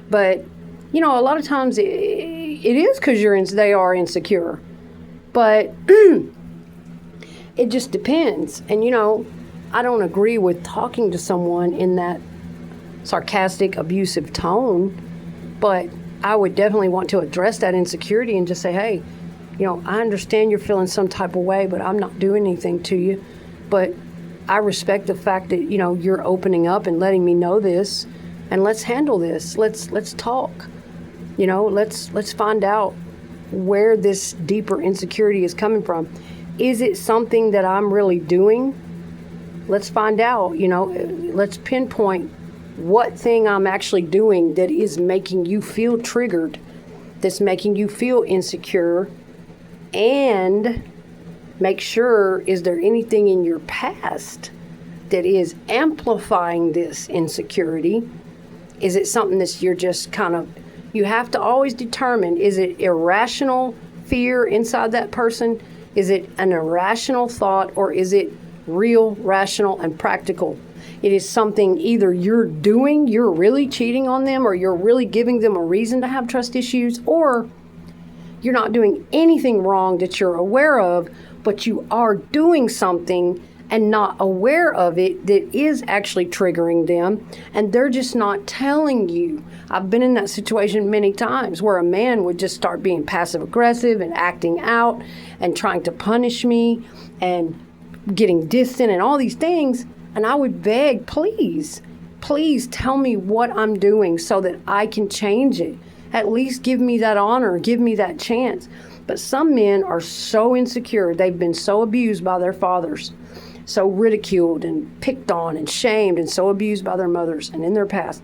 But, you know, a lot of times it is because they are insecure. But it just depends. And, you know, I don't agree with talking to someone in that sarcastic, abusive tone, but I would definitely want to address that insecurity and just say, hey, you know, I understand you're feeling some type of way, but I'm not doing anything to you. But I respect the fact that, you know, you're opening up and letting me know this, and let's handle this. Let's talk. You know, let's find out where this deeper insecurity is coming from. Is it something that I'm really doing? Let's find out, you know, let's pinpoint what thing I'm actually doing that is making you feel triggered, that's making you feel insecure, and make sure, is there anything in your past that is amplifying this insecurity? Is it something that you're just kind of, you have to always determine, is it irrational fear inside that person? Is it an irrational thought, or is it real, rational, and practical? It is something either you're doing, you're really cheating on them, or you're really giving them a reason to have trust issues, or you're not doing anything wrong that you're aware of, but you are doing something and not aware of it that is actually triggering them, and they're just not telling you. I've been in that situation many times where a man would just start being passive aggressive and acting out and trying to punish me and getting distant and all these things, and I would beg, please tell me what I'm doing so that I can change it. At least give me that honor, give me that chance. But some men are so insecure, they've been so abused by their fathers, so ridiculed and picked on and shamed and so abused by their mothers and in their past,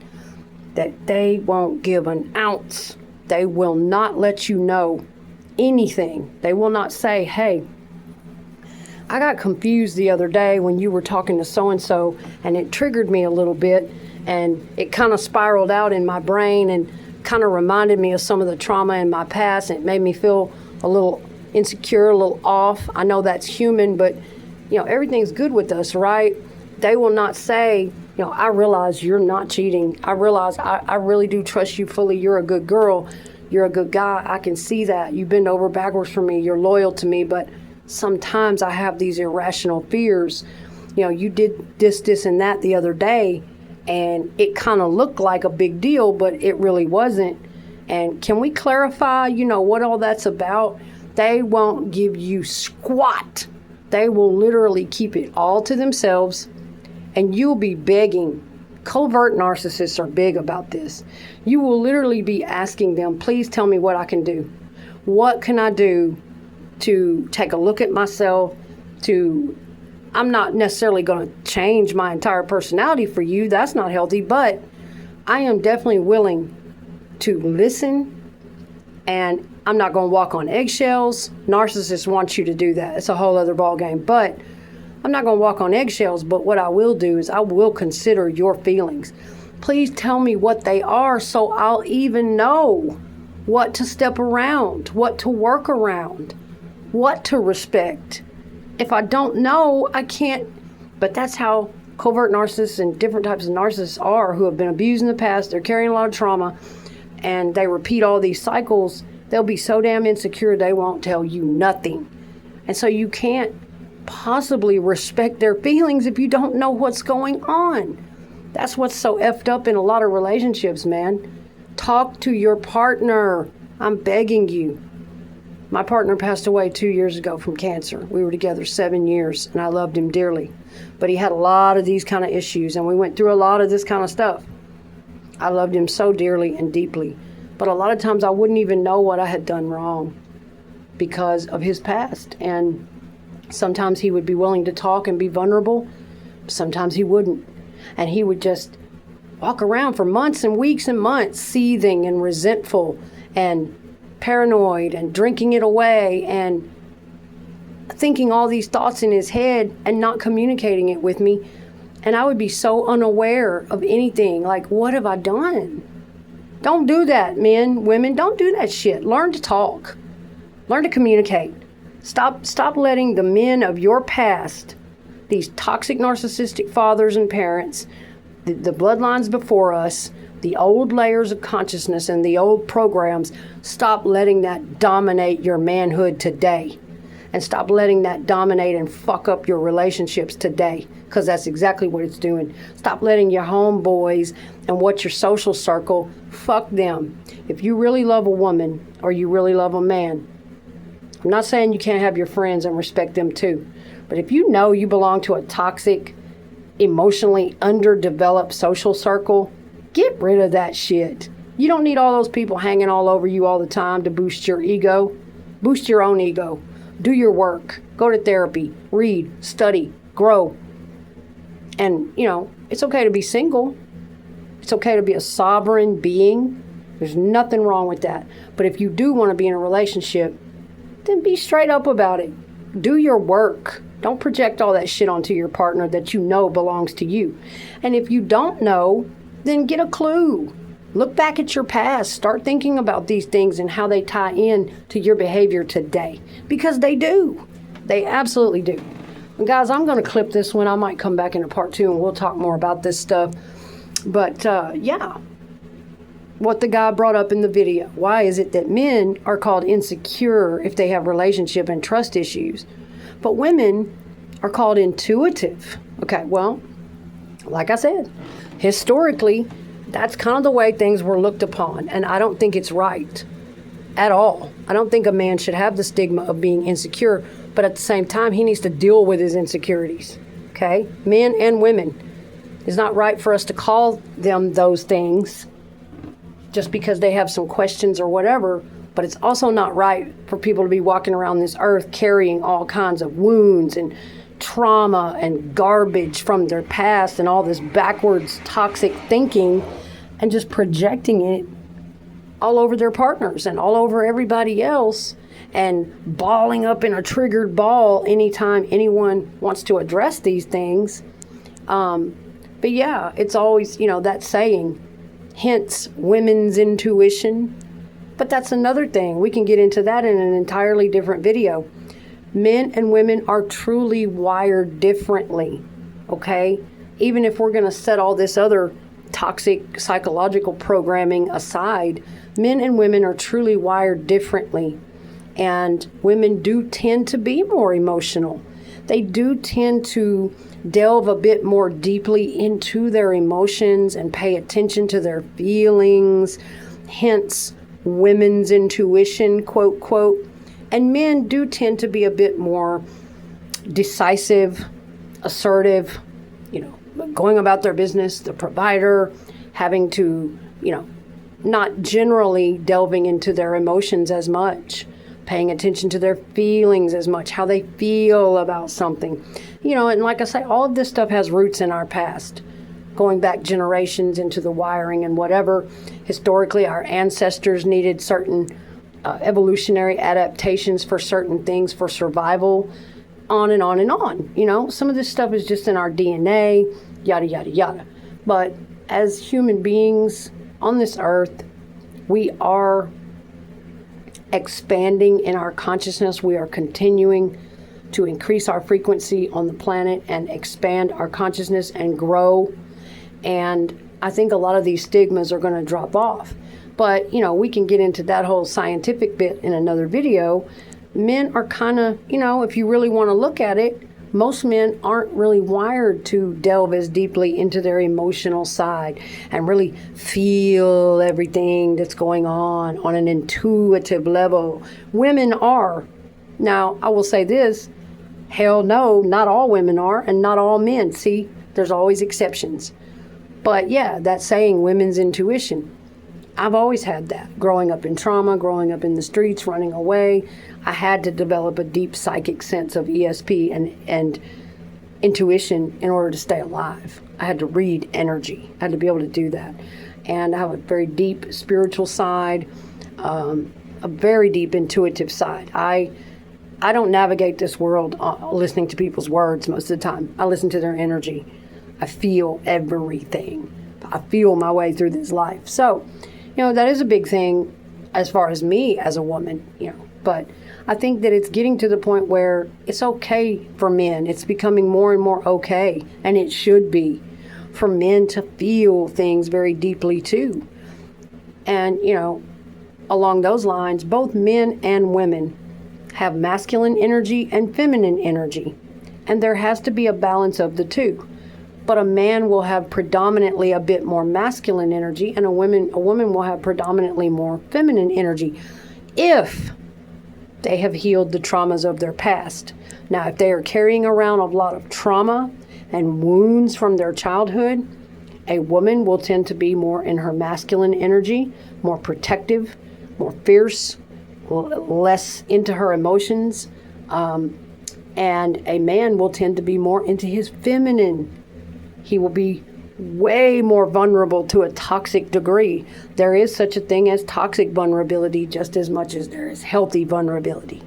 that they won't give an ounce. They will not let you know anything. They will not say, hey, I got confused the other day when you were talking to so-and-so, and it triggered me a little bit, and it kind of spiraled out in my brain and kind of reminded me of some of the trauma in my past, and it made me feel a little insecure, a little off. I know that's human, but, you know, everything's good with us, right? They will not say, I realize you're not cheating. I realize I really do trust you fully. You're a good girl. You're a good guy. I can see that. You bend over backwards for me. You're loyal to me. But sometimes I have these irrational fears. You did this, and that the other day, and it kind of looked like a big deal, but it really wasn't. And can we clarify, what all that's about? They won't give you squat. They will literally keep it all to themselves, and you'll be begging. Covert narcissists are big about this. You will literally be asking them, please tell me what I can do. What can I do to take a look at myself? I'm not necessarily going to change my entire personality for you. That's not healthy, but I am definitely willing to listen, and I'm not going to walk on eggshells. Narcissists want you to do that. It's a whole other ballgame, but I'm not going to walk on eggshells. But what I will do is I will consider your feelings. Please tell me what they are so I'll even know what to step around, what to work around, what to respect. If I don't know, I can't. But that's how covert narcissists and different types of narcissists are, who have been abused in the past. They're carrying a lot of trauma, and they repeat all these cycles. They'll be so damn insecure they won't tell you nothing. And so you can't possibly respect their feelings if you don't know what's going on. That's what's so effed up in a lot of relationships, man. Talk to your partner. I'm begging you. My partner passed away 2 years ago from cancer. We were together 7 years, and I loved him dearly. But he had a lot of these kind of issues, and we went through a lot of this kind of stuff. I loved him so dearly and deeply. But a lot of times I wouldn't even know what I had done wrong because of his past. And sometimes he would be willing to talk and be vulnerable. Sometimes he wouldn't. And he would just walk around for months and weeks and months, seething and resentful and paranoid and drinking it away and thinking all these thoughts in his head and not communicating it with me. And I would be so unaware of anything. Like, what have I done? Don't do that, men, women. Don't do that shit. Learn to talk. Learn to communicate. Stop letting the men of your past, these toxic narcissistic fathers and parents, the bloodlines before us, the old layers of consciousness and the old programs, stop letting that dominate your manhood today. And stop letting that dominate and fuck up your relationships today, because that's exactly what it's doing. Stop letting your homeboys and what's your social circle, fuck them. If you really love a woman or you really love a man, I'm not saying you can't have your friends and respect them too, but if you know you belong to a toxic, emotionally underdeveloped social circle, get rid of that shit. You don't need all those people hanging all over you all the time to boost your ego. Boost your own ego. Do your work. Go to therapy. Read. Study. Grow. And, it's okay to be single. It's okay to be a sovereign being. There's nothing wrong with that. But if you do want to be in a relationship, then be straight up about it. Do your work. Don't project all that shit onto your partner that you know belongs to you. And if you don't know, then get a clue. Look back at your past. Start thinking about these things and how they tie in to your behavior today. Because they do. They absolutely do. And guys, I'm going to clip this one. I might come back in a part 2 and we'll talk more about this stuff. But what the guy brought up in the video. Why is it that men are called insecure if they have relationship and trust issues, but women are called intuitive? Okay, well, like I said, historically, that's kind of the way things were looked upon, and I don't think it's right at all. I don't think a man should have the stigma of being insecure, but at the same time, he needs to deal with his insecurities, okay? Men and women. It's not right for us to call them those things just because they have some questions or whatever, but it's also not right for people to be walking around this earth carrying all kinds of wounds and trauma and garbage from their past and all this backwards toxic thinking and just projecting it all over their partners and all over everybody else and balling up in a triggered ball anytime anyone wants to address these things. But yeah, it's always, that saying, hence women's intuition. But that's another thing. We can get into that in an entirely different video. Men and women are truly wired differently, okay? even if we're going to set all this other toxic psychological programming aside, men and women are truly wired differently. And women do tend to be more emotional. They do tend to delve a bit more deeply into their emotions and pay attention to their feelings, hence women's intuition, quote, quote. And men do tend to be a bit more decisive, assertive, going about their business, the provider, having to, not generally delving into their emotions as much, paying attention to their feelings as much, how they feel about something. And like I say, all of this stuff has roots in our past, going back generations into the wiring and whatever. Historically, our ancestors needed certain evolutionary adaptations for certain things for survival, on and on and on. Some of this stuff is just in our DNA, yada, yada, yada. But as human beings on this earth, we are expanding in our consciousness. We are continuing to increase our frequency on the planet and expand our consciousness and grow. And I think a lot of these stigmas are going to drop off. But, we can get into that whole scientific bit in another video. Men are kind of, if you really want to look at it, most men aren't really wired to delve as deeply into their emotional side and really feel everything that's going on an intuitive level. Women are. Now, I will say this, hell no, not all women are, and not all men. See, there's always exceptions. But yeah, that saying, women's intuition, I've always had that. Growing up in trauma, growing up in the streets, running away, I had to develop a deep psychic sense of ESP and intuition in order to stay alive. I had to read energy. I had to be able to do that. And I have a very deep spiritual side, a very deep intuitive side. I don't navigate this world listening to people's words most of the time. I listen to their energy. I feel everything. I feel my way through this life. So, that is a big thing as far as me as a woman, but I think that it's getting to the point where it's okay for men. It's becoming more and more okay, and it should be, for men to feel things very deeply too. And, along those lines, both men and women have masculine energy and feminine energy, and there has to be a balance of the two. But a man will have predominantly a bit more masculine energy, and a woman will have predominantly more feminine energy if they have healed the traumas of their past. Now, if they are carrying around a lot of trauma and wounds from their childhood, a woman will tend to be more in her masculine energy, more protective, more fierce, less into her emotions, and a man will tend to be more into his feminine. He will be way more vulnerable to a toxic degree. There is such a thing as toxic vulnerability just as much as there is healthy vulnerability.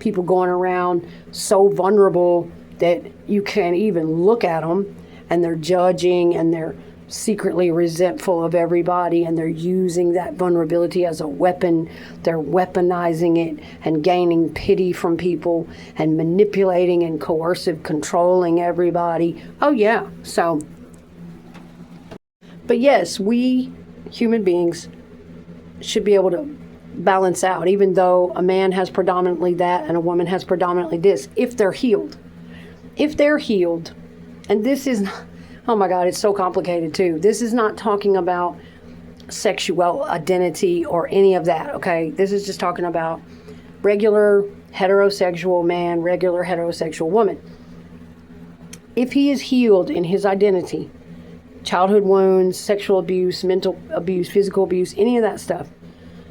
People going around so vulnerable that you can't even look at them, and they're judging, and they're secretly resentful of everybody, and they're using that vulnerability as a weapon. They're weaponizing it and gaining pity from people and manipulating and coercive controlling everybody. Oh yeah. So, but yes, we human beings should be able to balance out, even though a man has predominantly that and a woman has predominantly this, if they're healed. If they're healed, and this is not, oh my God, it's so complicated too. This is not talking about sexual identity or any of that, okay? This is just talking about regular heterosexual man, regular heterosexual woman. If he is healed in his identity, childhood wounds, sexual abuse, mental abuse, physical abuse, any of that stuff,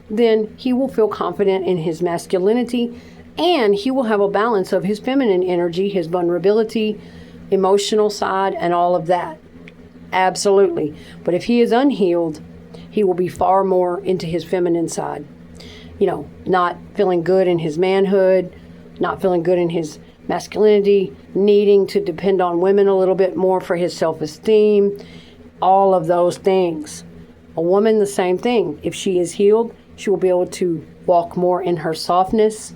then he will feel confident in his masculinity, and he will have a balance of his feminine energy, his vulnerability, emotional side, and all of that. Absolutely. But if he is unhealed, he will be far more into his feminine side. Not feeling good in his manhood, not feeling good in his masculinity, needing to depend on women a little bit more for his self-esteem, all of those things. A woman, the same thing. If she is healed, she will be able to walk more in her softness.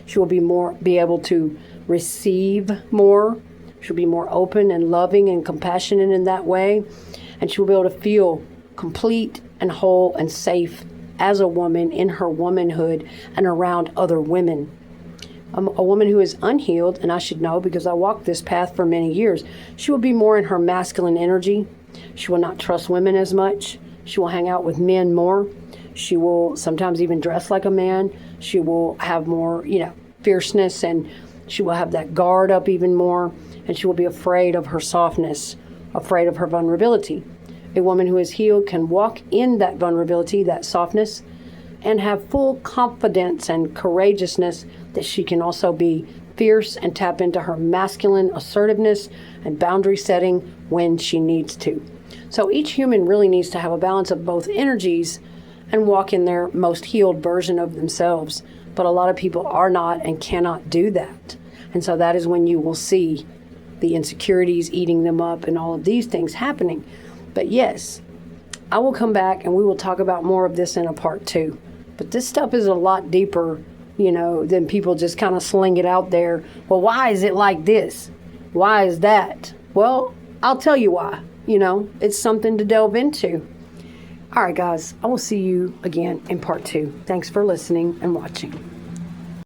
She will be able to receive more She'll be more open and loving and compassionate in that way. And she'll be able to feel complete and whole and safe as a woman in her womanhood and around other women. A woman who is unhealed, and I should know because I walked this path for many years, she will be more in her masculine energy. She will not trust women as much. She will hang out with men more. She will sometimes even dress like a man. She will have more, fierceness, and she will have that guard up even more. And she will be afraid of her softness, afraid of her vulnerability. A woman who is healed can walk in that vulnerability, that softness, and have full confidence and courageousness that she can also be fierce and tap into her masculine assertiveness and boundary setting when she needs to. So each human really needs to have a balance of both energies and walk in their most healed version of themselves. But a lot of people are not and cannot do that. And so that is when you will see the insecurities eating them up and all of these things happening. But yes, I will come back and we will talk about more of this in a part 2. But this stuff is a lot deeper, than people just kind of sling it out there. Well, why is it like this? Why is that? Well, I'll tell you why. It's something to delve into. All right, guys, I will see you again in part 2. Thanks for listening and watching.